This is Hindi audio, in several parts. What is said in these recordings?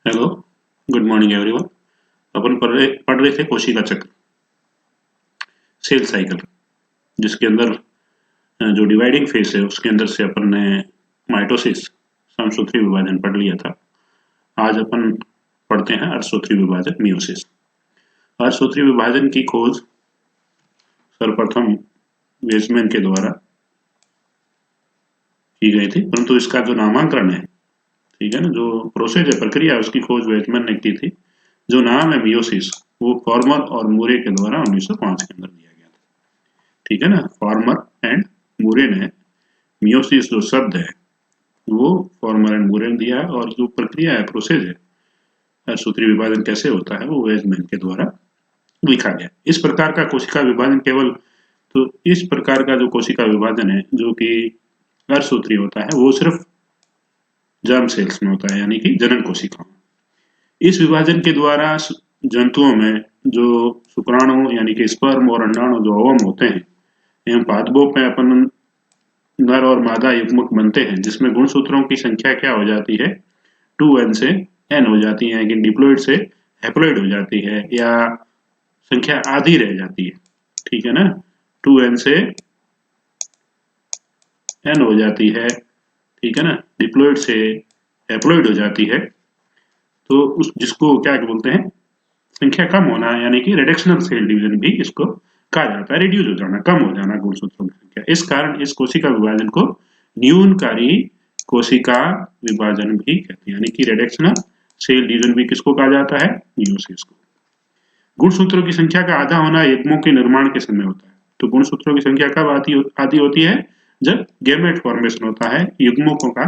Hello, good morning everyone. अपन पढ़ रहे थे कोशिका चक्र, सेल साइकिल, जिसके अंदर जो डिवाइडिंग फेस है उसके अंदर से अपन ने माइटोसिस समसूत्री विभाजन पढ़ लिया था। आज अपन पढ़ते हैं अर्धसूत्री विभाजन, मियोसिस। अर्धसूत्री विभाजन की खोज सर्वप्रथम वेजमैन के द्वारा की गई थी, परंतु इसका जो नामांकन है, ठीक है ना, जो प्रोसेस है, प्रक्रिया है, उसकी खोज वेजमैन ने की थी। जो नाम है मियोसिस, वो फॉर्मर और मूरे के द्वारा 1905 के अंदर दिया गया था। ठीक है ना, फॉर्मर एंड मूरे ने मियोसिस जो शब्द है वो फॉर्मर एंड मूरे ने दिया है, और जो प्रक्रिया है, प्रोसेस है, सूत्री विभाजन कैसे होता है, वो वेजमैन के द्वारा लिखा गया। इस प्रकार का कोशिका विभाजन केवल, तो इस प्रकार का जो कोशिका विभाजन है जो कि अर्धसूत्री होता है, वो सिर्फ जर्म सेल्स में होता है, यानी कि जनन कोशिकाओं। इस विभाजन के द्वारा जंतुओं में जो शुक्राणु यानी कि स्पर्म और अंडाणु जो ओवम होते हैं, एवं पादपों में अपन नर और मादा युग्मक बनते हैं, जिसमें गुणसूत्रों की संख्या क्या हो जाती है, 2n से n हो जाती है, लेकिन डिप्लॉइड से हैप्लॉइड हो जाती है, या संख्या आधी रह जाती है। ठीक है ना, 2n से n हो जाती है, ठीक है ना, डिप्लॉइड से हैप्लॉइड हो जाती है। तो उस जिसको क्या बोलते हैं, संख्या कम होना, यानी कि रिडक्शनल सेल डिवीजन भी इसको कहा जाता है, रिड्यूस हो जाना, कम हो जाना गुणसूत्रों की संख्या। इस कारण इस कोशिका विभाजन को न्यूनकारी कोशिका विभाजन भी कहते हैं, यानी कि रिडक्शनल सेल डिवीजन भी किसको कहा जाता है, मियोसिस को। गुणसूत्रों की संख्या का आधा होना युग्मों के निर्माण के समय होता है। तो गुणसूत्रों की संख्या कब आधी होती है, जब गैमेट फॉर्मेशन होता है, युग्मकों का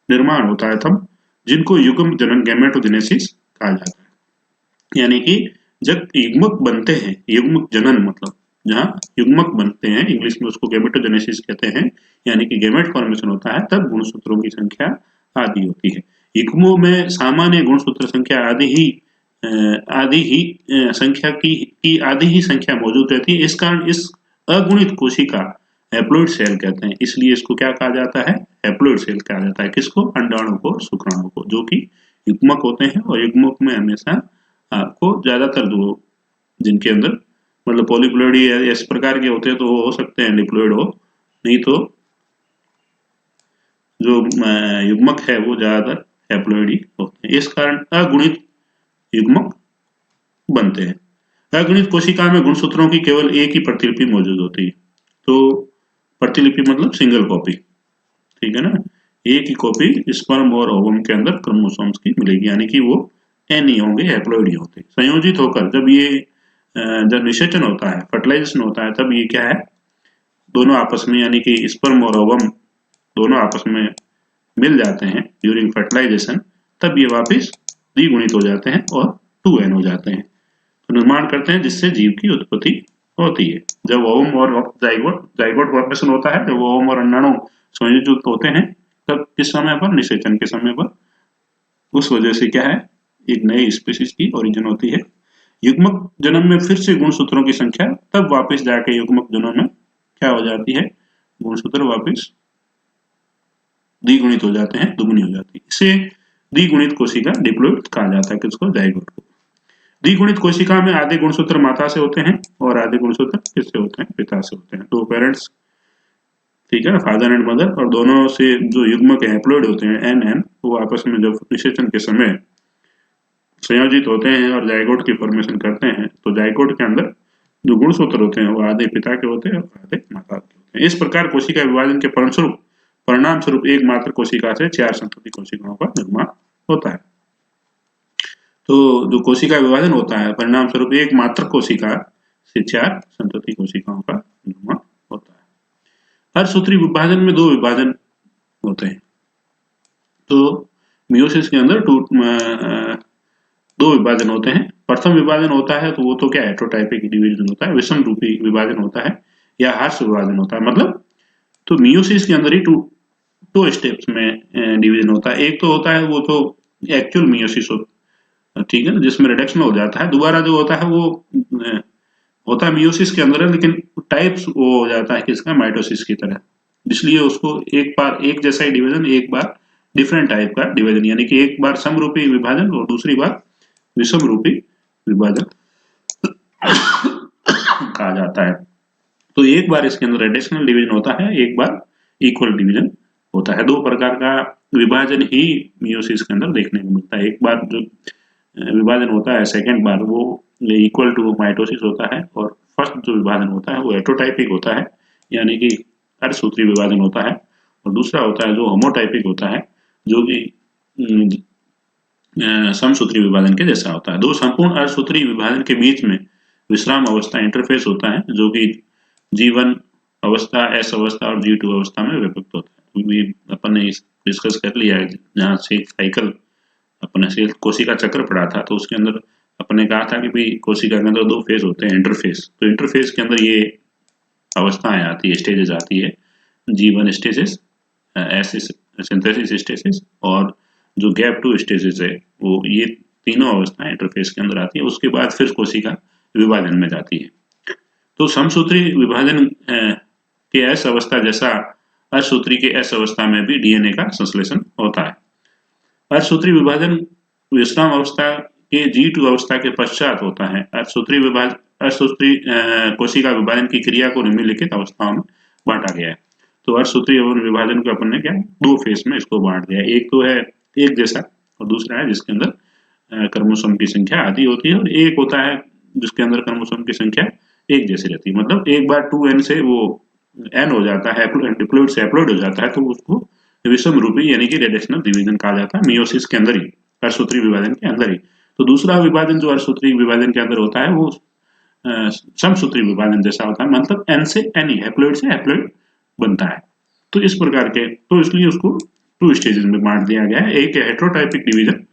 निर्माण होता है, तब, जिनको युग्म जनन गैमेटोजेनेसिस कहा जाता है। यानी कि जब युग्मक बनते हैं, युग्मक जनन मतलब जहाँ युग्मक बनते हैं, इंग्लिश में उसको गैमेटोजेनेसिस कहते हैं, यानी कि गैमेट फॉर्मेशन होता है, तब गुणसूत्रों की संख्या आधी होती है। युग्मों में सामान्य गुणसूत्र संख्या संख्या की आधी ही संख्या मौजूद रहती है। इस कारण इस अगुणित कोशिका हैप्लॉइड सेल कहते हैं। इसलिए इसको क्या कहा जाता है, हैप्लॉइड सेल कहा जाता है। किसको, अंडाणु को, शुक्राणु को, जो कि युग्मक होते हैं। और युग्मक में हमेशा आपको ज्यादातर जो जिनके अंदर मतलब पॉलीप्लॉइडी इस प्रकार के होते हैं, तो वो हो सकते हैं डिप्लॉइड हो, नहीं तो जो युग्मक है वो ज्यादातर हैप्लॉइड ही होते हैं। इस कारण अगुणित युग्मक बनते हैं। अगुणित कोशिका में गुणसूत्रों की केवल एक ही प्रतिलिपि मौजूद होती है। तो प्रतिलिपि मतलब सिंगल कॉपी, ठीक है ना, एक ही कॉपी स्पर्म और ओवम के अंदर क्रोमोसोम्स की मिलेगी, यानी कि वो एन ही होंगे, हैप्लॉइड ही होते हैं। संयोजित होकर जब निषेचन होता है, फर्टिलाइजेशन होता है, तब ये क्या है, दोनों आपस में, यानी कि स्पर्म और ओवम दोनों आपस में मिल जाते हैं ड्यूरिंग फर्टिलाइजेशन, तब ये वापस द्विगुणित हो जाते हैं और 2n हो जाते हैं, तो निर्माण करते हैं, जिससे जीव की उत्पत्ति होती है। जब ओवम और जाइगोट जाइगोट फॉर्मेशन होता है, जब ओवम और अंडाणु संयोजित होते हैं, तब किस समय पर, निषेचन के समय पर, उस वजह से क्या है, एक नई स्पीशीज की ओरिजिन होती है। युग्मक जन्म में फिर से गुणसूत्रों की संख्या तब वापस जाके युग्मक जन्म में क्या हो जाती है, गुणसूत्र वापस द्विगुणित हो जाते हैं, दुगुनी हो जाती है। इसे द्विगुणित कोशिका डिप्लॉइड कहा जाता है, किसको, जाइगोट को। द्विगुणित कोशिका में आधे गुणसूत्र माता से होते हैं और आधे गुणसूत्र किससे होते हैं, पिता से होते हैं। दो पेरेंट्स, ठीक है, फादर एंड मदर, और दोनों से जो युग्मक हैप्लॉइड होते हैं एन, वो आपस में जब निषेचन के समय संयोजित होते हैं और जाइगोट की फॉर्मेशन करते हैं, तो जाइगोट के अंदर जो गुणसूत्र होते हैं वो आधे पिता के होते हैं और आधे माता के होते हैं। इस प्रकार कोशिका विभाजन के परिणाम स्वरूप एक मात्र कोशिका से 4 संतति कोशिकाओं का निर्माण होता है। तो जो कोशिका विभाजन होता है, परिणाम स्वरूप एक मात्र कोशिका से 4 संतति कोशिकाओं का निर्माण होता है। अर्धसूत्री विभाजन में 2 विभाजन होते हैं। तो मियोसिस के अंदर 2 विभाजन होते हैं। प्रथम विभाजन होता है तो वो तो क्या है, हेटेरोटाइपिक डिवीजन होता है, विषम रूपी विभाजन होता है, या हर्ष विभाजन होता है। मतलब तो मियोसिस के अंदर ही टू स्टेप्स में डिवीजन होता है। एक तो होता है वो तो एक्चुअल मियोसिस होता, ठीक है ना, जिसमें रिडक्शन हो जाता है। दोबारा जो होता है वो होता है मियोसिस के अंदर है, लेकिन टाइप्स वो हो जाता है किसका, माइटोसिस की तरह। इसलिए उसको एक बार एक जैसा ही डिवीजन एक बार डिफरेंट टाइप का डिवीजन, यानी कि एक बार समरूपी विभाजन और दूसरी बार विषम रूपी विभाजन कहा जाता है। तो एक बार इसके अंदर रेडिशनल डिवीजन होता है, एक बार इक्वल डिवीजन होता है। दो प्रकार का विभाजन ही मियोसिस के अंदर देखने को मिलता है। एक बार जो विभाजन होता है सेकेंड बार वो इक्वल टू माइटोसिस होता है, और फर्स्ट जो विभाजन होता है वो हेटरोटाइपिक होता है, यानी कि अर्धसूत्री विभाजन होता है, और दूसरा होता है जो होमोटाइपिक होता है, जो कि समसूत्री विभाजन के जैसा होता है। दो संपूर्ण अर्धसूत्री विभाजन के बीच में विश्राम अवस्था इंटरफेस होता है, जो कि G1 अवस्था, S अवस्था और G2 अवस्था में व्यापक होता है। भी अपन ने डिस्कस कर लिया है, जहाँ से साइकिल अपने से कोशिका चक्र पढ़ा था, तो उसके अंदर अपने कहा था कि भाई कोशिका के अंदर दो फेज होते हैं, इंटरफेस। तो इंटरफेस के अंदर ये अवस्थाएं आती है, स्टेजेस आती है, G1 stages, S synthesis stages, और जो गैप 2 स्टेजेस है वो, ये तीनों अवस्थाएं इंटरफेस के अंदर आती है। उसके बाद फिर कोशिका विभाजन में जाती है। तो समसूत्री विभाजन के एस अवस्था जैसा अर्धसूत्री के एस अवस्था में भी डीएनए का संश्लेषण होता है। अर्धसूत्री विभाजन विश्राम अवस्था के G2 अवस्था के पश्चात होता है। अर्धसूत्री कोशिका विभाजन की क्रिया को निम्नलिखित अवस्थाओं में बांटा गया है। तो अर्धसूत्री विभाजन को अपन ने क्या दो फेज में इसको बांट दिया है। एक तो है एक जैसा, और दूसरा है जिसके अंदर क्रोमोसोम की संख्या आधी होती है, और एक होता है जिसके अंदर क्रोमोसोम की संख्या एक जैसी रहती है। मतलब एक बार 2n से वो n हो जाता है, डिप्लॉइड से हैप्लॉइड हो जाता है, तो उसको विषम रूपी यानी कि रेडिशनल डिवीजन कहा जाता है, मियोसिस के अंदर ही, अर्धसूत्री विभाजन के अंदर ही। तो दूसरा विभाजन जो अर्धसूत्री विभाजन के अंदर होता है वो समसूत्री विभाजन जैसा होता है, मतलब n से n ही, हैप्लॉइड से हैप्लॉइड बनता है। तो इस प्रकार के, तो इसलिए उसको टू स्टेजेस में बांट दिया गया है। एक हेट्रोटाइपिक डिवीजन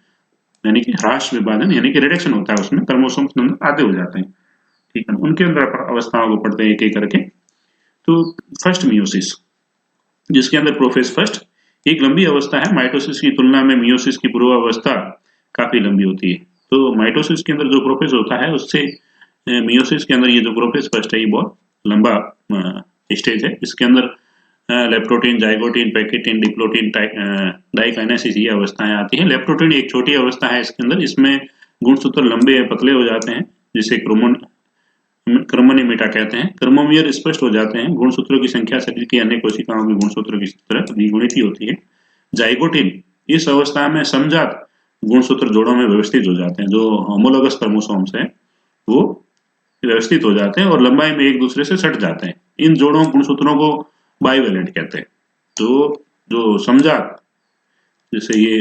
यानी कि ह्रास विभाजन, यानी कि रिडक्शन होता है, उसमें क्रोमोसोम्स आधे हो जाते हैं, ठीक है। उनके अंदर अवस्थाओं को पढ़ते हैं एक एक करके। तो फर्स्ट मियोसिस, जिसके अंदर प्रोफेज फर्स्ट एक लंबी अवस्था है। माइटोसिस की तुलना में मियोसिस की पूर्व अवस्था काफी लंबी होती है। तो माइटोसिस के अंदर जो प्रोफेज होता है उससे मियोसिस के अंदर ये जो प्रोफेज फर्स्ट है ये बहुत लंबा स्टेज है। इसके अंदर leptotene, zygotene, pachytene, diplotene, diakinesis ये अवस्थाएं आती हैं। लेप्टोटीन एक छोटी अवस्था है इसके अंदर, इसमें गुणसूत्र लंबे पतले हो जाते हैं, जिसे क्रमोनिमिटा कहते हैं। क्रमोमियर स्पष्ट हो जाते हैं। गुणसूत्रों की संख्या शरीर की अन्य कोशिकाओं की गुणसूत्रों की तरह द्विगुणित ही होती है। जाइगोटीन इस अवस्था में समजात गुणसूत्र जोड़ों में व्यवस्थित हो जाते हैं। जो होमोलोगस क्रोमोसोम्स है वो व्यवस्थित हो जाते हैं और लंबाई में एक दूसरे से सट जाते हैं। इन जोड़ों गुणसूत्रों को बाइवेलेंट कहते हैं। तो जो समजात, जैसे ये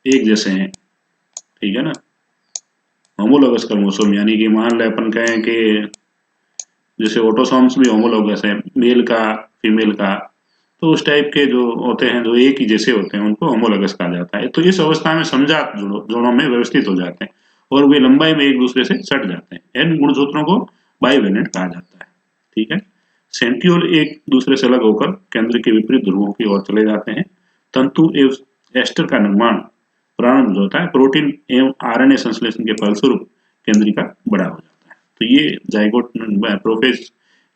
एक जैसे हैं, ठीक है ना, होमोलोगस क्रोमोसोम, यानी कि मान ले अपन कहें कि जैसे ऑटोसोम्स भी होमोलोगस है, मेल का फीमेल का, तो उस टाइप के जो होते हैं जो एक ही जैसे होते हैं उनको होमोलोगस कहा जाता है। तो इस अवस्था में समजात जोड़ों में व्यवस्थित हो जाते हैं और वे लंबाई में एक दूसरे से सट जाते हैं। इन गुणसूत्रों को बाइवेलेंट कहा जाता है, ठीक है। सेंट्रियोल एक दूसरे से अलग होकर केंद्र के विपरीत ध्रुवों की ओर चले जाते हैं। तंतु एवं एस्टर का निर्माण प्रारंभ होता है। प्रोटीन एवं आरएनए संश्लेषण के फलस्वरूप केंद्रिका बड़ा हो जाता है। तो ये जाइगोट प्रोफेज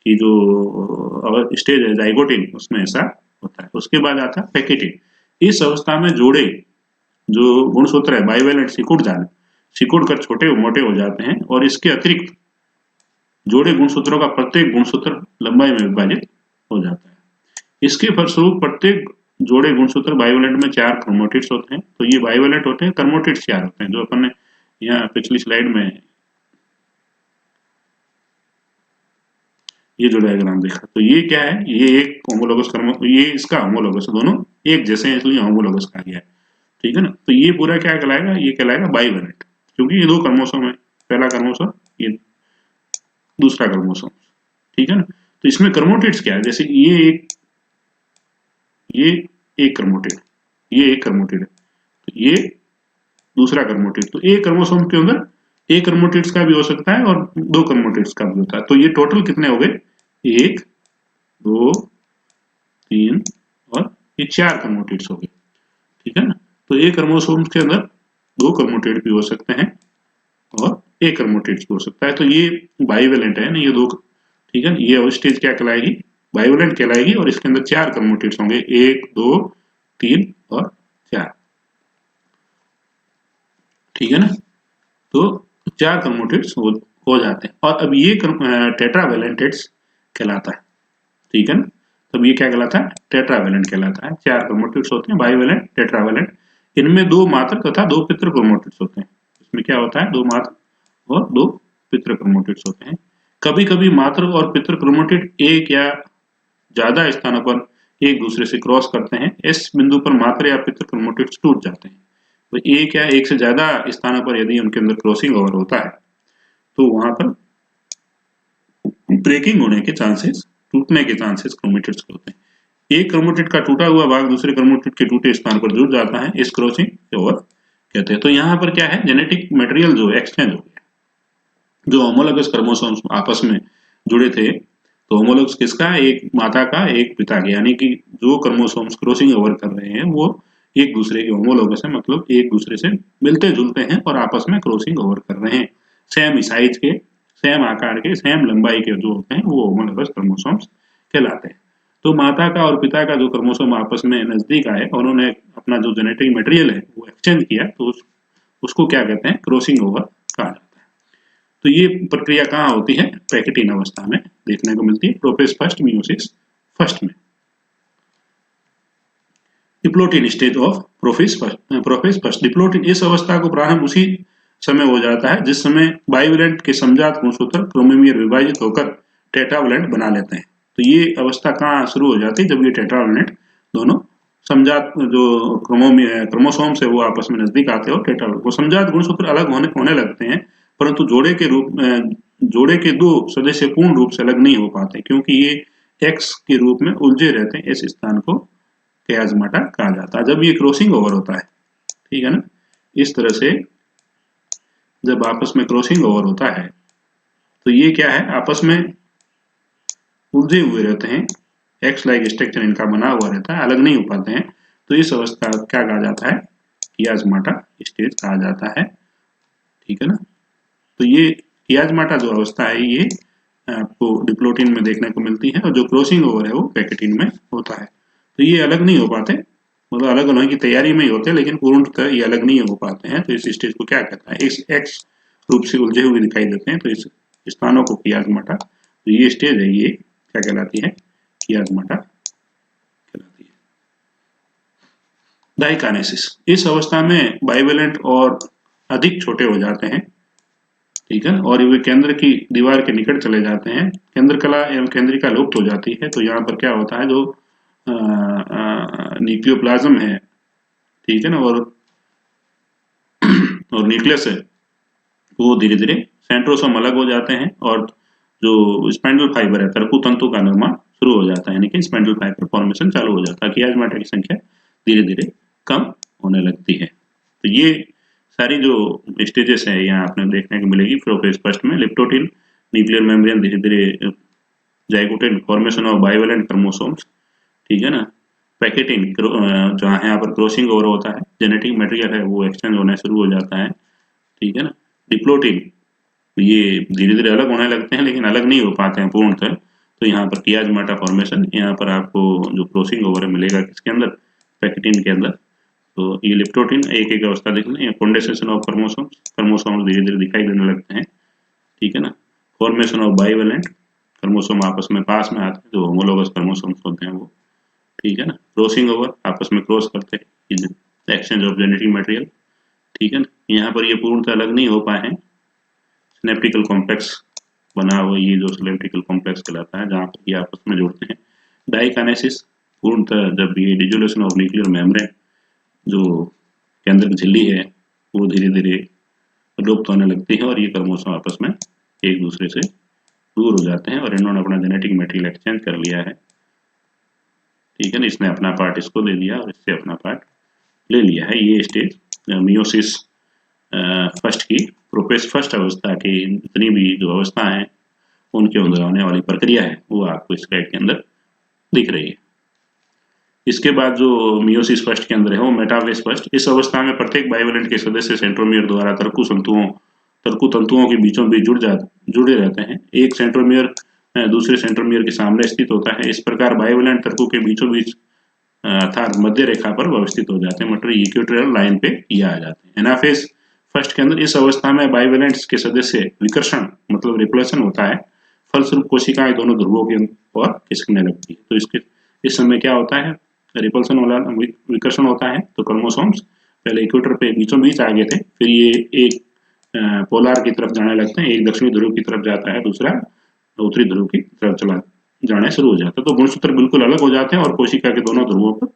की जो स्टेज है जाइगोटिन, उसमें ऐसा होता है। उसके बाद आता है पैकेटिन। इस अवस्था में जोड़े जो गुणसूत्र है बाइवेलेंट सिकुड़ कर छोटे मोटे हो जाते हैं और इसके अतिरिक्त जोड़े गुणसूत्रों का प्रत्येक गुणसूत्र लंबाई में विभाजित हो जाता है। इसके फलस्वरूप प्रत्येक जोड़े गुणसूत्र बाइवेलेंट में 4 क्रोमैटिड्स होते हैं। तो ये बाइवेलेंट होते हैं, क्रोमैटिड्स 4 होते हैं, जो अपन ने यहाँ पिछली स्लाइड में ये जो डायग्राम देखा। तो ये क्या है, ये एक होमोलोगस ये इसका होमोलोगस, दोनों एक जैसे हैं इसलिए होमोलोगस कहा गया है, ठीक है ना। तो ये पूरा क्या कहलाएगा, ये कहलाएगा बाइवेलेंट, क्योंकि ये दो क्रोमोसोम है, पहला क्रोमोसोम ये दूसरा क्रोमोसोम, ठीक है ना। तो इसमें क्रोमैटिड्स क्या है, जैसे ये एक क्रोमैटिड, ये एक क्रोमैटिड है, तो ये दूसरा क्रोमैटिड। तो एक क्रोमोसोम के अंदर एक क्रोमैटिड्स का भी हो सकता है और दो क्रोमैटिड्स का भी होता है। तो ये टोटल कितने हो गए, 1 2 3 और ये 4 क्रोमैटिड्स हो गए, ठीक है ना। तो एक क्रोमोसोम के अंदर 2 क्रोमैटिड भी हो सकते हैं और एक क्रोमैटिड भी हो सकता है। तो ये बाइवेलेंट है ना, ये दो, ठीक है। ये स्टेज क्या कहलाएगी, बाइवेलेंट कहलाएगी, और इसके अंदर 4 क्रोमैटिड्स होंगे, 1 2 3 और 4, ठीक है ना। तो 4 क्रोमेटिड्स हो जाते हैं और अब ये टेट्रावैलेंटेड्स कहलाता है, ठीक है ना। तब ये क्या कहलाता है, टेट्रावैलेंट कहलाता है। 4 क्रोमेटिड्स होते हैं, बाइवैलेंट, टेट्रावैलेंट। इनमें 2 मात्र तथा 2 पितृ क्रोमेटिड्स होते हैं। इसमें क्या होता है, 2 मात्र और 2 पितृ क्रोमेटिड्स होते हैं। कभी कभी मात्र और पितृ क्रोमेटिड एक या ज्यादा स्थानों पर एक दूसरे से क्रॉस करते हैं। इस बिंदु पर मात्र या पितृ क्रोमेटिड्स टूट जाते हैं। तो एक या एक से ज्यादा स्थानों पर यदि उनके अंदर क्रॉसिंग ओवर होता है तो वहां पर ब्रेकिंग होने के चांसेस, टूटने के चांसेस क्रोमेटिड्स के होते हैं। एक क्रोमेटिड का टूटा हुआ भाग दूसरे क्रोमेटिड के टूटे स्थान पर जुड़ जाता है, इस क्रॉसिंग ओवर कहते हैं। तो यहाँ पर क्या है, जेनेटिक मटेरियल जो एक्सचेंज हो गया, जो होमोलोगस क्रोमोसोम्स आपस में जुड़े थे, तो होमोलोगस किसका, एक माता का एक पिता का, यानी कि जो क्रोमोसोम्स क्रॉसिंग ओवर कर रहे हैं वो एक दूसरे के होमोलोगस है, मतलब एक दूसरे से मिलते जुलते हैं और आपस में क्रॉसिंग ओवर कर रहे हैं। सेम साइज के, सेम आकार के, सेम लंबाई के जो होते हैं वो होमोलोगस क्रोमोसोम्स कहलाते हैं। तो माता का और पिता का जो क्रोमोसोम आपस में नजदीक आए और उन्होंने अपना जो जेनेटिक मटेरियल है वो एक्सचेंज किया, तो उसको क्या कहते हैं, क्रॉसिंग ओवर कहा जाता है। तो ये प्रक्रिया कहाँ होती है, पैकेटिन अवस्था में देखने को मिलती है, प्रोफेज फर्स्ट, मियोसिस फर्स्ट में। Diplotene stage of prophase first. Diplotene इस अवस्था को प्रारंभ उसी समय हो जाता है जिस समय बाइवैलेंट के समजात गुणसूत्र क्रोमोमीर विभाजित होकर टेट्रावैलेंट बना लेते हैं। तो ये अवस्था कहाँ शुरू हो जाती है, जब ये टेट्रावैलेंट दोनों समजात जो क्रोमोसोम्स है वो आपस में नजदीक आते हैं और टेट्रावैलेंट, वो समजात गुणसूत्र अलग होने लगते हैं, परंतु जोड़े के 2 सदस्य पूर्ण रूप से अलग नहीं हो पाते, क्योंकि ये एक्स के रूप में उलझे रहते हैं। इस स्थान को क्याजमाटा कहा जाता है जब ये क्रॉसिंग ओवर होता है, ठीक है ना। इस तरह से जब आपस में क्रॉसिंग ओवर होता है तो ये क्या है, आपस में उलझे हुए रहते हैं, एक्स लाइक स्ट्रक्चर इनका बना हुआ रहता है, अलग नहीं हो पाते हैं। तो इस अवस्था क्या कहा जाता है, कियाजमाटा स्टेज कहा जाता है, ठीक है ना। तो ये कियाजमाटा जो अवस्था है ये आपको डिप्लोटिन में देखने को मिलती है, और जो क्रॉसिंग ओवर है वो पैकेटिन में होता है। तो ये अलग नहीं हो पाते, मतलब अलग होने की तैयारी में ही होते हैं, लेकिन पूर्णतः ये अलग नहीं हो पाते हैं। तो इस स्टेज को क्या कहता है, एक्स रूप से उलझे हुए दिखाई देते हैं, तो इस स्थानों को कियाजमाटा, तो ये स्टेज है ये क्या कहलाती है, कियाजमाटा कहलाती है। डाइकानेसिस, इस अवस्था में बाइवैलेंट और अधिक छोटे हो जाते हैं, ठीक है, और वे केंद्र की दीवार के निकट चले जाते हैं, केंद्र कला एवं केंद्रिका लुप्त हो जाती है। तो यहाँ पर क्या होता है, जो न्यूक्लियोप्लाज्म है, ठीक है ना, और न्यूक्लियस है, वो धीरे धीरे सेंट्रोसोम अलग हो जाते हैं और जो स्पाइंडल फाइबर है, तर्कु तंतु का निर्माण शुरू हो जाता है, यानी कि स्पाइंडल फाइबर फॉर्मेशन चालू हो जाता है, कियाजमाटा की संख्या धीरे धीरे कम होने लगती है। तो ये सारी जो स्टेजेस है यहाँ आपने देखने को मिलेगी। प्रोफेज फर्स्ट में लिप्टोटिन, न्यूक्लियर मेम्ब्रेन, धीरे धीरे zygotene, formation of bivalent chromosomes, ठीक है ना। पैकेटिन, जहाँ यहाँ पर क्रॉसिंग ओवर होता है, जेनेटिक मटेरियल है वो एक्सचेंज होना शुरू हो जाता है, ठीक है ना। डिप्लोटिन, ये धीरे धीरे अलग होने लगते हैं, लेकिन अलग नहीं हो पाते हैं पूर्णतः। तो यहाँ पर कियाजमाटा फॉर्मेशन, यहाँ पर आपको जो क्रॉसिंग ओवर मिलेगा किसके अंदर, पैकेटिन के अंदर। तो ये लिप्टोटिन एक एक अवस्था देख लें, कंडेंसेशन ऑफ क्रोमोसोम धीरे धीरे दिखाई देने लगते हैं, ठीक है ना। फॉर्मेशन ऑफ बाइवैलेंट क्रोमोसोम आपस में पास में आते हैं, जो होमोलोगस क्रोमोसोम्स होते हैं वो, ठीक है ना। क्रॉसिंग ओवर, आपस में क्रॉस करते हैं, एक्सचेंज ऑफ जेनेटिक मटेरियल, ठीक है ना। यहाँ पर ये पूर्णतः अलग नहीं हो पाए हैं, सिनेप्टिकल कॉम्प्लेक्स बना हुआ, ये जो सिनेप्टिकल कॉम्प्लेक्स कहलाता है, जहाँ पर ये आपस में जुड़ते हैं। डाइकानेसिस, पूर्णतः जब ये डिसोल्यूशन ऑफ न्यूक्लियर मेम्ब्रेन, जो केंद्र की झिल्ली है, वो धीरे धीरे लुप्त होने लगती है और ये क्रोमोसोम आपस में एक दूसरे से दूर हो जाते हैं और इन्होंने अपना जेनेटिक मटेरियल एक्सचेंज कर लिया है, ठीक है ना। इसने अपना पार्ट इसको दे दिया और इससे अपना पार्ट ले लिया है। ये स्टेज मियोसिस फर्स्ट की, प्रोफेज फर्स्ट अवस्था की जितनी भी जो अवस्था है उनके अंदर होने वाली प्रक्रिया है वो आपको इस स्लाइड के अंदर दिख रही है। इसके बाद जो मियोसिस फर्स्ट के अंदर है वो मेटाफेज फर्स्ट। इस अवस्था में प्रत्येक बाइवैलेंट के सदस्य सेंट्रोमियर द्वारा तर्कु तंतुओं के बीचों बीच जुड़े रहते हैं। एक सेंट्रोमियर दूसरे सेंट्रोमियर के सामने स्थित होता है। इस प्रकार बाइवैलेंट तर्कु के बीचों बीच अर्थात मध्य रेखा पर व्यवस्थित हो जाते हैं, मतलब इक्वेटोरियल लाइन पे ये आ जाते हैं। एनाफेज फर्स्ट के अंदर इस अवस्था में बाइवेलेंट्स के सदस्य विकर्षण मतलब रिप्लेशन होता है, फलस्वरूप कोशिकाएं दोनों ध्रुवों की ओर खिसकने लगती है। तो इसके इस समय क्या होता है, रिपल्सन वाला विकर्षण होता है। तो क्रोमोसोम्स पहले इक्वेटर पे बीचों बीच आ गए थे, फिर ये एक पोलार की तरफ जाने लगते हैं, एक दक्षिणी ध्रुव की तरफ जाता है, दूसरा उत्तरी ध्रुव की तरफ चला जाना शुरू हो जाता है। तो गुणसूत्र बिल्कुल अलग हो जाते हैं और कोशिका के दोनों ध्रुवों पर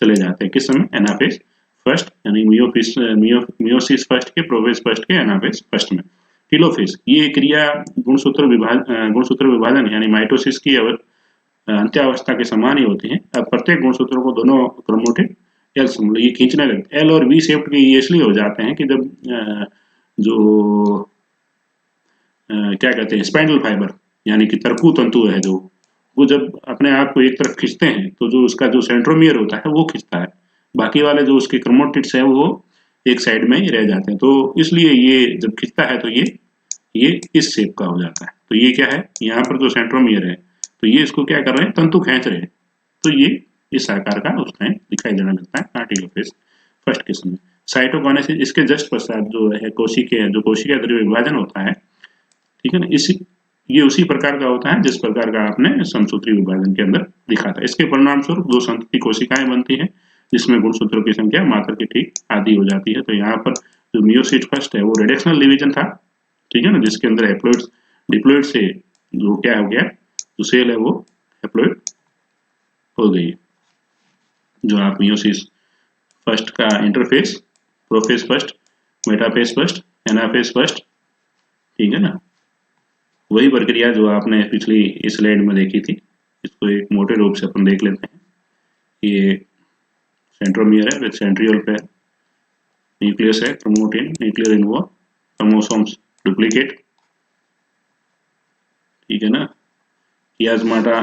चले जाते हैं। किस समय, एनाफेज फर्स्ट यानी मियोसिस फर्स्ट के, प्रोफेज फर्स्ट के, एनाफेज फर्स्ट में। टेलोफेज ये क्रिया गुणसूत्र विभाजन यानी माइटोसिस की अंत्यावस्था के समान ही होती है। अब प्रत्येक गुणसूत्रों को दोनों क्रोमोटिड एल ये खींचने लगते, एल और वी शेप्ड के ये इसलिए हो जाते हैं कि जब जो क्या कहते हैं स्पाइनल फाइबर यानी कि तरकू तंतु है जो, वो जब अपने आप को एक तरफ खींचते हैं तो जो उसका जो सेंट्रोमियर होता है वो खींचता है, बाकी वाले जो उसके क्रोमोटिड्स है वो एक साइड में ही रह जाते हैं। तो इसलिए ये जब खींचता है तो ये इस शेप का हो जाता है। तो ये क्या है, यहाँ पर जो सेंट्रोमियर है तो ये इसको क्या कर रहे हैं, तंतु खींच रहे हैं, तो ये इस आकार का उसमें दिखाई देने लगता है टेलोफेज फर्स्ट किस्म में। साइटोकाइनेसिस इसके जस्ट पश्चात जो है कोशिका द्रव्य विभाजन होता है, ठीक है ना। ये उसी प्रकार का होता है जिस प्रकार का आपने समसूत्री विभाजन के अंदर दिखा था। इसके परिणाम स्वरूप दो संतति कोशिकाएं बनती हैं जिसमें गुणसूत्रों की संख्या मात्र की ठीक आधी हो जाती है। तो यहाँ पर जो मियोसिस फर्स्ट है वो रेडिक्शनल डिवीजन था, ठीक है ना, जिसके अंदर हैप्लॉइड डिप्लॉइड से जो क्या हो गया, जो सेल है वो हैप्लॉइड हो गई। जो आप मियोसिस फर्स्ट का interface, prophase first, metaphase first, anaphase first, ठीक है ना, वही प्रक्रिया जो आपने पिछली इस स्लाइड में देखी थी, इसको एक मोटे रूप से अपन देख लेते हैं। ये सेंट्रोमियर है विद सेंट्रियोल पेयर, न्यूक्लियस है, क्रोमोटिन, न्यूक्लियर इनवॉल्व, क्रोमोसोम्स डुप्लीकेट, ठीक है ना, कियाजमाटा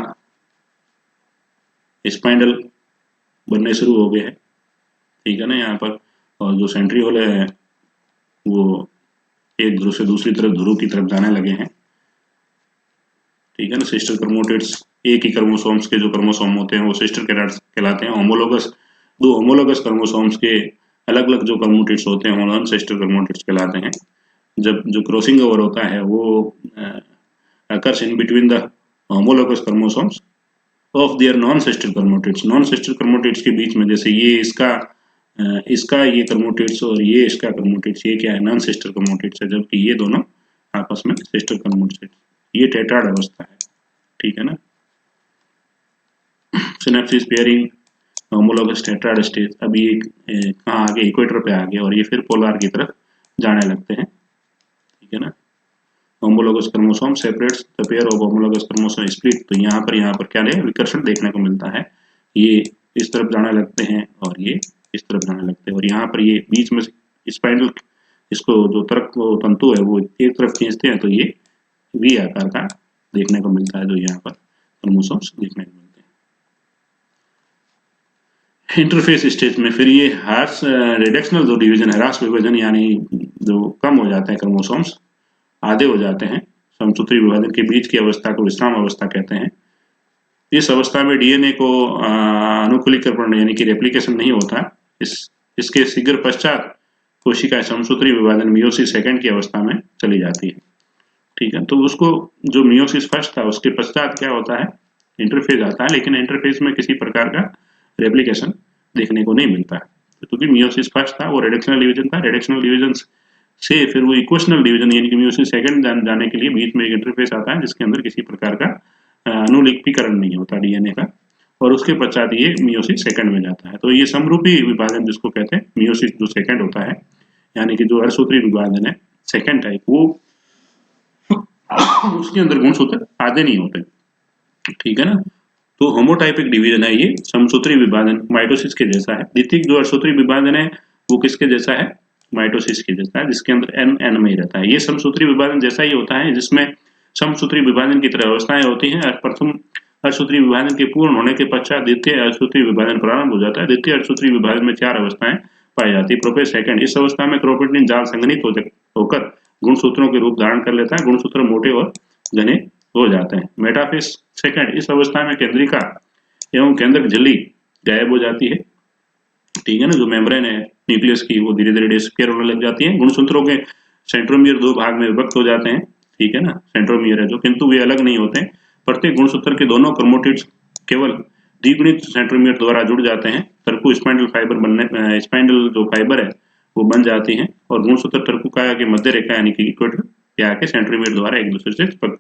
स्पाइंडल बनने शुरू हो गए हैं, ठीक है ना यहाँ पर। और जो सेंट्रियोल है वो एक ध्रुव से दूसरी तरफ ध्रुव की तरफ जाने लगे हैं, ठीक है ना। सिस्टर क्रोमोटिड्स एक ही क्रोमोसोम्स के जो क्रोमोसोम होते हैं वो सिस्टर कहलाते हैं। होमोलोगस दो होमोलोगस क्रोमोसोम्स के अलग अलग जो क्रोमोटिड्स होते हैं वो सिस्टर क्रोमोटिड्स कहलाते हैं। जब जो क्रॉसिंग ओवर होता है वो occurs in between the homologous chromosomes of their non sister chromatids. Non sister chromatids के बीच में, जैसे ये इसका ये क्रोमोटिड्स और ये इसका क्रोमोटिड्स, ये क्या है, नॉन सिस्टर क्रोमोटिड्स है, जबकि ये दोनों आपस में सिस्टर क्रोमोटिड्स। ये टेट्राड अवस्था है, ठीक है ना। Synapses pairing homologous tetrad stage. अब ये कहाँ आ गए, इक्वेटर पे आ गए और ये फिर पोलर की तरफ जाने लगते हैं, ठीक है ना। Homologous chromosome separates the pair of homologous chromosome split. तो यहाँ पर क्या है, विकर्षण देखने को मिलता है, ये इस तरफ जाने लगते हैं और ये इस तरफ जाने लगते हैं। और यहाँ पर ये बीच में स्पाइनल इसको जो तरक तंतु है वो एक तरफ खींचते हैं तो ये वी आकार का देखने को मिलता है, जो यहाँ पर क्रोमोसोम्स देखने को मिलते हैं। इंटरफेस स्टेज में फिर ये ह्रास रिडक्शनल जो डिवीजन है, ह्रास विभाजन यानी जो कम हो जाते हैं क्रोमोसोम्स, आधे हो जाते हैं। समसूत्री विभाजन के बीच की अवस्था को विश्राम अवस्था कहते हैं। इस अवस्था में डीएनए को अनुकूलीकरण यानी कि रेप्लिकेशन नहीं होता। इसके शीघ्र पश्चात कोशिका समसूत्री विभाजन मियोसिस सेकंड की अवस्था में चली जाती है, ठीक है। तो उसको जो मियोसिस फर्स्ट था उसके पश्चात क्या होता है, इंटरफेज आता है, लेकिन इंटरफेज में किसी प्रकार का रेप्लिकेशन देखने को नहीं मिलता है। क्योंकि मियोसिस फर्स्ट था वो रेडिक्शनल डिवीजन था, रेडिक्शनल डिवीजन से फिर वो इक्वेशनल डिवीजन यानी कि मियोसिस सेकंड जाने के लिए बीच में एक इंटरफेस आता है जिसके अंदर किसी प्रकार का अनुलिपिकरण नहीं होता डीएनए का, और उसके पश्चात ये मियोसिस सेकंड में जाता है। तो ये समरूपी विभाजन जिसको कहते हैं, मियोसिस जो सेकंड होता है यानी कि जो अर्धसूत्री विभाजन है सेकंड टाइप, वो उसके अंदर गुणसूत्र आधे नहीं होते, ठीक है ना। तो होमोटाइपिक डिवीजन है ये समसूत्री विभाजन, माइटोसिस के जैसा है। द्वितीयक जो अर्धसूत्री विभाजन है वो किसके जैसा है, माइटोसिस के जैसा है, जिसके अंदर एन में ही रहता है। ये समसूत्री विभाजन जैसा ही होता है जिसमें समसूत्री विभाजन की तरह अवस्थाएं होती हैं। प्रथम अर्धसूत्री विभाजन के पूर्ण होने के पश्चात द्वितीय अर्धसूत्री विभाजन प्रारंभ हो जाता है। द्वितीय अर्धसूत्री विभाजन में 4 अवस्थाएं पाई जाती है। प्रोफेज सेकंड, इस अवस्था में क्रोमैटिन जाल संघनित होकर गुणसूत्रों के रूप धारण कर लेता है, गुणसूत्र मोटे और घने हो जाते हैं। मेटाफेज सेकंड, इस अवस्था में केंद्रिका एवं केंद्रक झिल्ली गायब हो जाती है, ठीक है ना। जो मेम्ब्रेन है न्यूक्लियस की वो धीरे धीरे डिसअपियर होने लग जाती है। गुणसूत्रों के सेंट्रोमियर दो भाग में विभक्त हो जाते हैं, ठीक है ना, सेंट्रोमियर है जो, किंतु वे अलग नहीं होते हैं। प्रत्येक गुणसूत्र के दोनों क्रोमोटिड्स केवल द्विगुणित सेंट्रोमियर द्वारा जुड़ जाते हैं। तर्कु स्पाइंडल फाइबर बनने स्पाइंडल जो फाइबर है वो बन जाती हैं और गुणसूत्र तर्कुकाया के मध्य रेखा यानी कि इक्वेटर पे आके सेंट्रोमियर द्वारा एक दूसरे से चिपक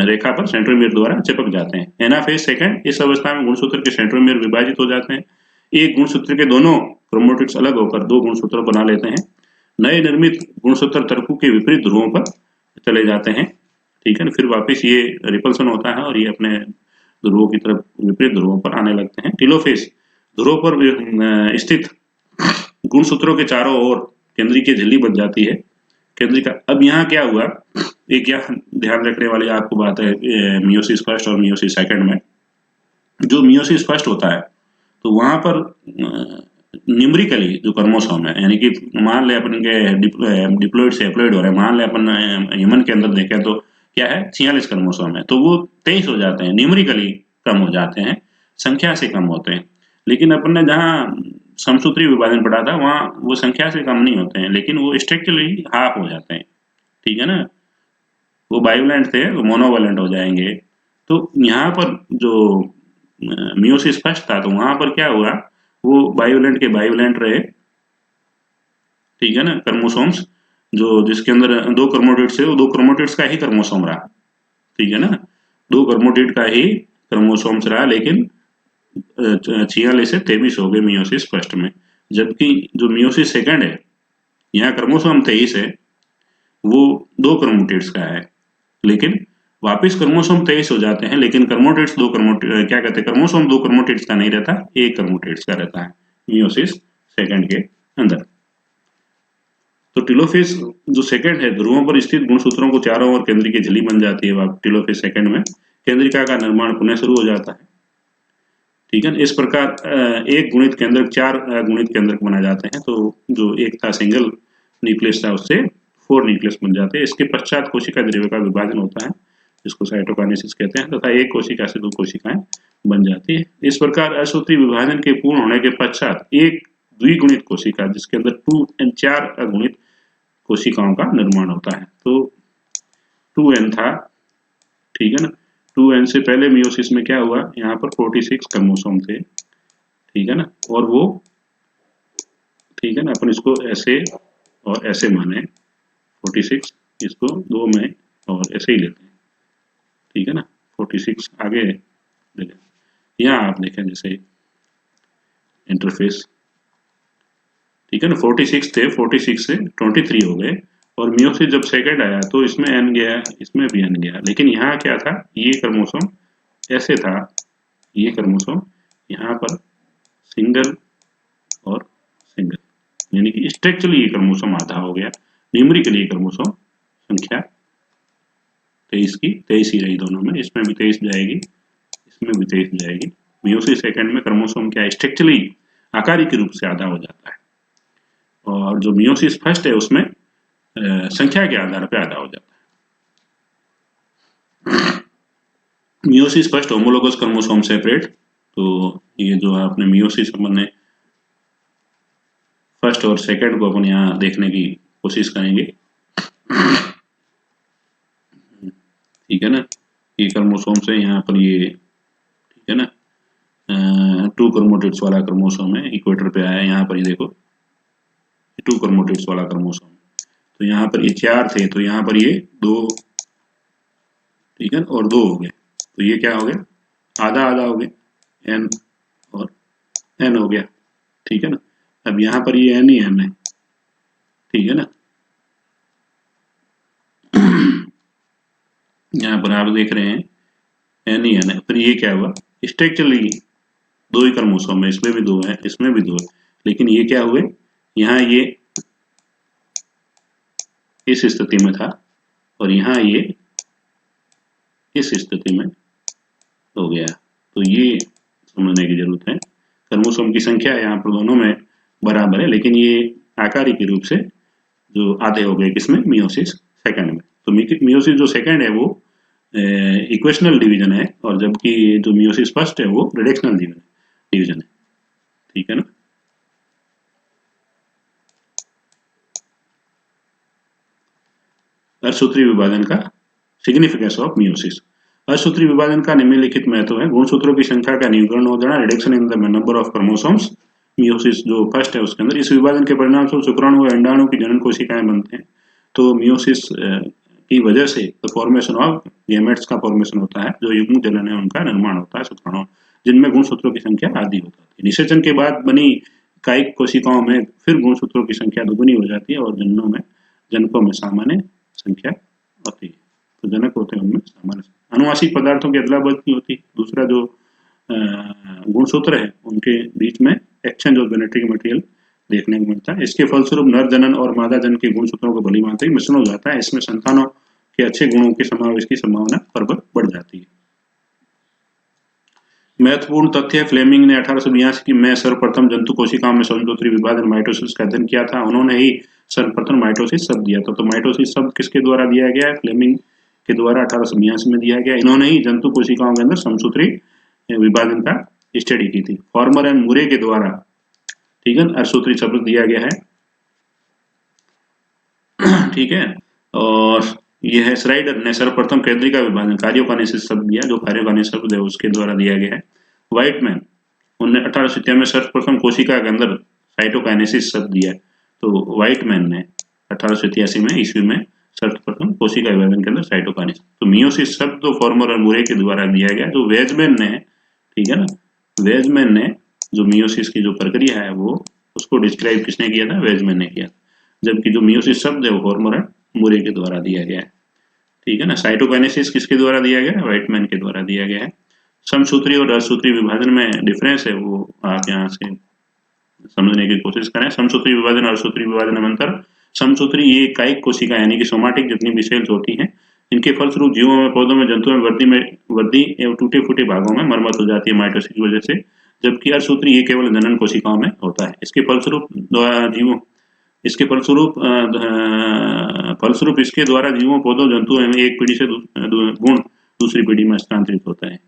रेखा पर सेंट्रोमियर द्वारा चिपक जाते हैं। एनाफेज सेकंड, इस अवस्था में गुणसूत्र के सेंट्रोमियर विभाजित हो जाते हैं। एक गुणसूत्र के दोनों क्रोमोटिड्स अलग होकर दो गुणसूत्र बना लेते हैं। नए निर्मित गुणसूत्र तर्कु के विपरीत ध्रुवों पर चले जाते हैं, ठीक है ना। फिर वापस ये रिपल्सन होता है और ये अपने ध्रुवों की तरफ विपरीत ध्रुवों पर आने लगते हैं। टेलोफेज, ध्रुव पर स्थित गुणसूत्रों के चारों ओर केंद्रीय झिल्ली बन जाती है। केंद्रिका, अब यहाँ क्या हुआ, एक क्या ध्यान रखने वाली आपको बात है मियोसिस फर्स्ट और मियोसिस सेकंड में। जो मियोसिस फर्स्ट होता है तो वहां पर न्यूमेरिकली जो क्रोमोसोम है, यानी कि मान ले अपन के डिप्लॉइड से हैप्लॉइड हो रहे हैं, मान ले अपन ह्यूमन के अंदर देखें तो क्या है 46 क्रोमोसोम है, तो वो 23 हो जाते हैं, न्यूमेरिकली कम हो जाते हैं, संख्या से कम होते हैं। लेकिन अपन ने जहाँ समसूत्री विभाजन पढ़ा था वहाँ वो संख्या से कम नहीं होते हैं, लेकिन वो स्ट्रक्चरली हाफ हो जाते हैं, ठीक है ना। वो बाइवलेंट थे वो मोनोवैलेंट हो जाएंगे। तो यहाँ पर जो मियोसिस फर्स्ट था तो वहां पर क्या हुआ, वो बाइवलेंट के बाइवलेंट रहे, ठीक है ना। क्रोमोसोम्स जो जिसके अंदर दो क्रोमोटिड्स है वो दो क्रोमोटिड्स का ही क्रोमोसोम रहा, ठीक है ना, दो क्रोमोटिड का ही क्रोमोसोम्स रहा। लेकिन 46 से 23 हो गए मियोसिस फर्स्ट में। जबकि जो मियोसिस सेकंड है यहाँ क्रोमोसोम 23 है, वो दो क्रोमोटिड्स का है, लेकिन वापिस क्रोमोसोम 23 हो जाते हैं, लेकिन क्रोमोटिड्स दो क्रोमोटिड क्या कहते हैं, क्रोमोसोम दो क्रोमोटिड्स का नहीं रहता, एक क्रोमोटिड्स का रहता है मियोसिस सेकंड के अंदर। तो टेलोफेज जो सेकंड है, ध्रुवों पर स्थित गुणसूत्रों को चारों ओर केंद्रीय झिल्ली बन जाती है टेलोफेज सेकंड में। केंद्रिका का निर्माण पुनः शुरू हो जाता है, ठीक है। इस प्रकार एक गुणित केंद्रक चार गुणित केंद्रक बना जाते हैं। तो जो एक था सिंगल न्यूक्लियस था उससे 4 न्यूक्लियस बन जाते हैं। इसके पश्चात कोशिका द्रव्य का विभाजन होता है जिसको साइटोकाइनेसिस कहते हैं, तथा एक कोशिका से दो कोशिकाएं बन जाती है। इस प्रकार असूत्री विभाजन के पूर्ण होने के पश्चात एक द्विगुणित कोशिका जिसके अंदर 2n 4 अगुणित कोशिकाओं का निर्माण होता है। तो 2n था, ठीक है ना। 2n से पहले मियोसिस में क्या हुआ, यहाँ पर 46 क्रोमोसोम थे, ठीक है ना। और वो, ठीक है ना, अपन इसको ऐसे और ऐसे माने 46, इसको दो में और ऐसे ही लेते हैं, ठीक है ना। 46 आगे यहाँ आप देखें जैसे इंटरफेस, ठीक है ना, 46 थे, 46 से 23 हो गए। और मियोसिस जब सेकंड आया तो इसमें n गया, इसमें भी n गया। लेकिन यहाँ क्या था, ये क्रोमोसोम ऐसे था, ये क्रोमोसोम यहाँ पर सिंगल और सिंगल, यानी कि स्ट्रक्चरली ये क्रोमोसोम आधा हो गया। न्यूमेरिकली ये क्रोमोसोम संख्या 23 की 23 ही रही दोनों में, इसमें भी 23 जाएगी, इसमें भी 23 जाएगी। मियोसिस सेकंड में क्रोमोसोम क्या स्ट्रक्चरली आकारिक रूप से आधा हो जाता है, और जो मियोसिस फर्स्ट है उसमें संख्या के आधार पर आधा हो जाता है। Meiosis first homologous chromosome separate. तो ये जो आपने मियोसिस अपने फर्स्ट और सेकंड को अपन यहाँ देखने की कोशिश करेंगे, ठीक है ना। ये क्रोमोसोम से यहाँ पर ये, ठीक है ना, 2 क्रोमोटिड्स वाला क्रोमोसोम है, इक्वेटर पे आया, यहाँ पर ये देखो 2 क्रोमोटिड्स वाला क्रोमोसोम। तो यहाँ पर ये 4 थे, तो यहाँ पर ये 2, ठीक है, और 2 हो गए, तो ये क्या हो गया, आधा आधा हो गया, n और n हो गया, ठीक है ना। अब यहाँ पर ये n ही n है, ठीक है ना। यहाँ पर आप देख रहे हैं n ही n है। फिर ये क्या हुआ, स्ट्रक्चरली 2 ही क्रोमोसोम है, इसमें भी 2 है, इसमें भी 2 है, लेकिन ये क्या हुए, यहाँ ये इस स्थिति में था और यहाँ ये इस स्थिति में हो गया। तो ये समझने की जरूरत है। क्रोमोसोम की संख्या यहाँ पर दोनों में बराबर है, लेकिन ये आकारिक रूप से जो आधे हो गए किसमें, मियोसिस सेकंड में। तो मियोसिस जो सेकंड है वो इक्वेशनल डिवीजन है, और जबकि जो मियोसिस फर्स्ट है वो रिडक्शनल डिवीजन है। डिवीजन है, ठीक है ना। अर्धसूत्री विभाजन का सिग्निफिकेंस ऑफ मियोसिस। अर्धसूत्री विभाजन का निम्नलिखित महत्व है। गुणसूत्रों की संख्या का न्यूनीकरण हो जाना, reduction in the number of chromosomes. Meiosis जो फर्स्ट है उसके अंदर इस विभाजन के परिणाम स्वरूप शुक्राणु व अंडाणु की जनन कोशिकाएं बनते हैं। तो मियोसिस की वजह से फॉर्मेशन ऑफ गैमेट्स का फॉर्मेशन होता है, जो युग्म जनन है उनका निर्माण होता है शुक्राणु, जिनमें गुणसूत्रों की संख्या आधी होती है। निषेचन के बाद बनी कायिक कोशिकाओं में फिर गुणसूत्रों की संख्या दुगुनी हो जाती है और जनकों में सामान्य संख्या होती है। तो जनक होते हैं उनमें सामान्य। अनुवांशिक पदार्थों की अदला बदली होती है। दूसरा जो गुणसूत्र है उनके बीच में एक्सचेंज ऑफ जेनेटिक मटेरियल देखने को मिलता है। इसके फलस्वरूप नर जनन और मादा जनन के गुणसूत्रों को भली मात्रा मिश्रण हो जाता है। इसमें संतानों के अच्छे गुणों के समावेश की संभावना परबत बढ़ जाती है। महत्वपूर्ण तथ्य, फ्लेमिंग ने 1882 में सर्वप्रथम जंतु कोशिकाओं में समसूत्री विभाजन माइटोसिस का अध्ययन किया था। उन्होंने ही सर्वप्रथम माइटोसिस शब्द दिया था। तो माइटोसिस शब्द किसके द्वारा दिया गया है? फ्लेमिंग के द्वारा 1882 में दिया गया। इन्होंने ही जंतु कोशिकाओं के अंदर समसूत्री विभाजन का स्टडी की थी। फॉर्मर एंड मुरे के द्वारा, ठीक है, अर्धसूत्री शब्द दिया गया है, ठीक है। और यह है श्राइडर ने सर्वप्रथम केंद्री का विभाजन कार्योकाइनेसिस शब्द दिया, जो कार्योकाइनेसिस शब्द है उसके द्वारा दिया गया है। व्हाइटमैन उन्होंने 1897 में सर्वप्रथम कोशिका के अंदर साइटोकाइनेसिस शब्द दिया। तो व्हाइटमैन ने 1883 में ईस्वी में सर्वप्रथम कोशिका विभाजन के अंदर साइटोकाइनेसिस। तो मियोसिस शब्द तो फॉर्मर और मुरे के द्वारा दिया गया। जो वेजमैन ने, ठीक है ना, वेजमैन ने जो मियोसिस की जो प्रक्रिया है वो उसको डिस्क्राइब किसने किया था? वेजमैन ने किया। जबकि जो मियोसिस शब्द है वो फॉर्मर एंड मुरे के द्वारा दिया गया है, ठीक है ना। साइटोकाइनेसिस किसके द्वारा दिया गया है? व्हाइटमैन के द्वारा दिया गया है। समसूत्री और अर्धसूत्री विभाजन में डिफरेंस है वो आप यहाँ से समझने की कोशिश करें। समसूत्री विभाजन और अर्धसूत्री विभाजन में अंतर। समसूत्री ये कायिक कोशिका यानी कि सोमाटिक जितनी भी सेल्स होती हैं, इनके फलस्वरूप जीवों में, पौधों में, जंतुओं में वृद्धि एवं टूटे फूटे भागों में मरम्मत हो जाती है माइटोसिस की वजह से। जबकि अर्धसूत्री ये केवल जनन कोशिकाओं में होता है। इसके फलस्वरूप जीवों इसके फलस्वरूप इसके द्वारा जीवों, पौधों, जंतुओं में एक पीढ़ी से गुण दूसरी पीढ़ी में स्थानांतरित होता है।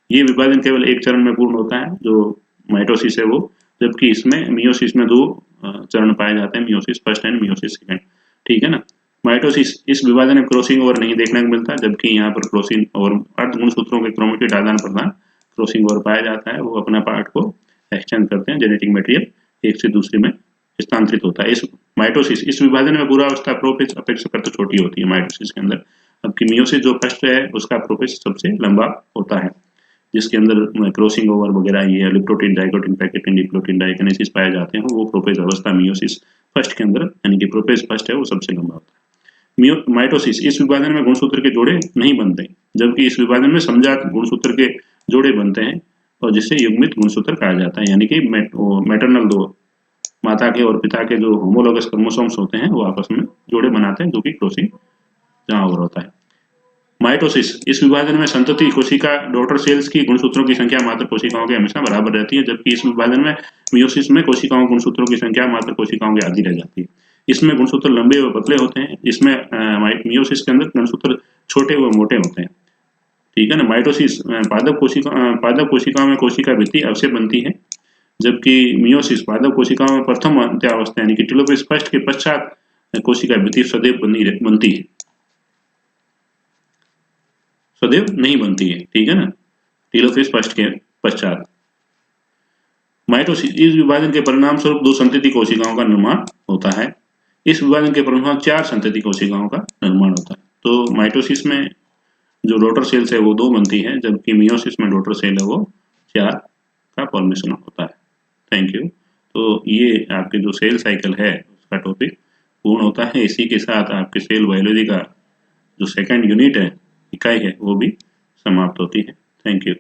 ये विभाजन केवल एक चरण में पूर्ण होता है, जो माइटोसिस है वो। जबकि इसमें मियोसिस में दो चरण पाए जाते हैं, meiosis first and meiosis second, ठीक है ना। माइटोसिस इस विभाजन में क्रॉसिंग ओवर नहीं देखने को मिलता, जबकि यहाँ पर क्रॉसिंग और अर्ध गुणसूत्रों के क्रोमेटिड आदान प्रदान क्रॉसिंग ओवर पाया जाता है। वो अपना पार्ट को एक्सचेंज करते हैं, जेनेटिक मटेरियल एक से दूसरे में स्थानांतरित होता है। इस माइटोसिस इस विभाजन में पूर्वावस्था प्रोफेज अपेक्षाकृत छोटी होती है माइटोसिस के अंदर। जबकि मियोसिस जो फर्स्ट है उसका प्रोफेज सबसे लंबा होता है, जिसके अंदर क्रॉसिंग ओवर वगैरह ये लिप्टोटिन, डाइकोटिन, पैकेटिन, डिप्लोटिन, डाइकिनेसिस पाए जाते हैं। वो प्रोफेज अवस्था मियोसिस फर्स्ट के अंदर, यानी कि प्रोफेज फर्स्ट है वो सबसे लंबा होता है। माइटोसिस इस विभाजन में गुणसूत्र के जोड़े नहीं बनते, जबकि इस विभाजन में समजात गुणसूत्र के जोड़े बनते हैं और जिससे युग्मित गुणसूत्र कहा जाता है। यानी कि मैटरनल दो माता के और पिता के जो होमोलोगस क्रोमोसोम्स होते हैं वो आपस में जोड़े बनाते हैं, जो कि क्रॉसिंग जहां ओवर होता है। माइटोसिस इस विभाजन में संतति कोशिका डॉटर सेल्स की गुणसूत्रों की संख्या मात्र कोशिकाओं के हमेशा बराबर रहती है। जबकि इस विभाजन में मियोसिस में कोशिकाओं गुणसूत्रों की संख्या मात्र कोशिकाओं की आधी रह जाती है। इसमें गुणसूत्र लंबे व पतले होते हैं। इसमें मियोसिस के अंदर गुणसूत्र छोटे व मोटे होते हैं, ठीक है ना। माइटोसिस पादप कोशिकाओं में कोशिका भित्ति अवश्य बनती है, जबकि मियोसिस पादप कोशिकाओं में प्रथम अंत्यावस्था यानी कि टेलोफेज फर्स्ट के पश्चात कोशिका भित्ति सदैव बनती है, सदैव नहीं बनती है, ठीक है ना, टेलोफेज फर्स्ट के पश्चात। माइटोसिस इस विभाजन के परिणाम स्वरूप दो संतति कोशिकाओं का निर्माण होता है। इस विभाजन के परिणाम चार संतति कोशिकाओं का निर्माण होता है। तो माइटोसिस में जो डॉटर सेल्स है वो दो बनती है, जबकि मियोसिस में डॉटर सेल है वो चार का फॉर्मेशन होता है। Thank you. तो ये आपके जो सेल साइकिल है उसका टॉपिक पूर्ण होता है। इसी के साथ आपके सेल बायोलॉजी का जो सेकंड यूनिट है, इकाई है, वो भी समाप्त होती है। Thank you.